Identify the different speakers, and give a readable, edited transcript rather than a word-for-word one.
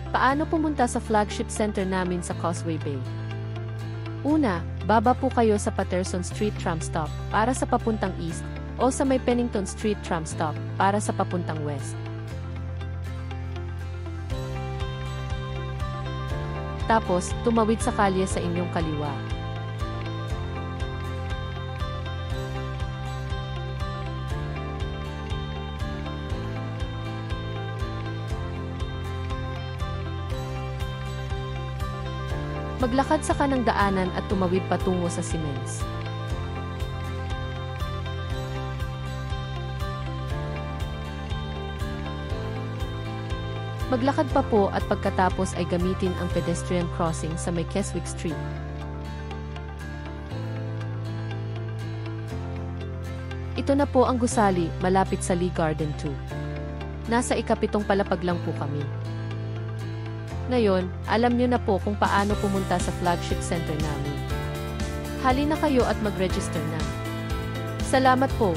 Speaker 1: Paano pumunta sa flagship center namin sa Causeway Bay? Una, baba po kayo sa Patterson Street tram stop para sa papuntang east o sa may Pennington Street tram stop para sa papuntang west. Tapos, tumawid sa kalye sa inyong kaliwa. Maglakad sa kanang daanan at tumawid patungo sa Siemens. Maglakad pa po at pagkatapos ay gamitin ang pedestrian crossing sa may Keswick Street. Ito na po ang gusali, malapit sa Lee Garden 2. Nasa ikapitong palapag lang po kami. Ngayon, alam nyo na po kung paano pumunta sa flagship center namin. Halina kayo at mag-register na. Salamat po!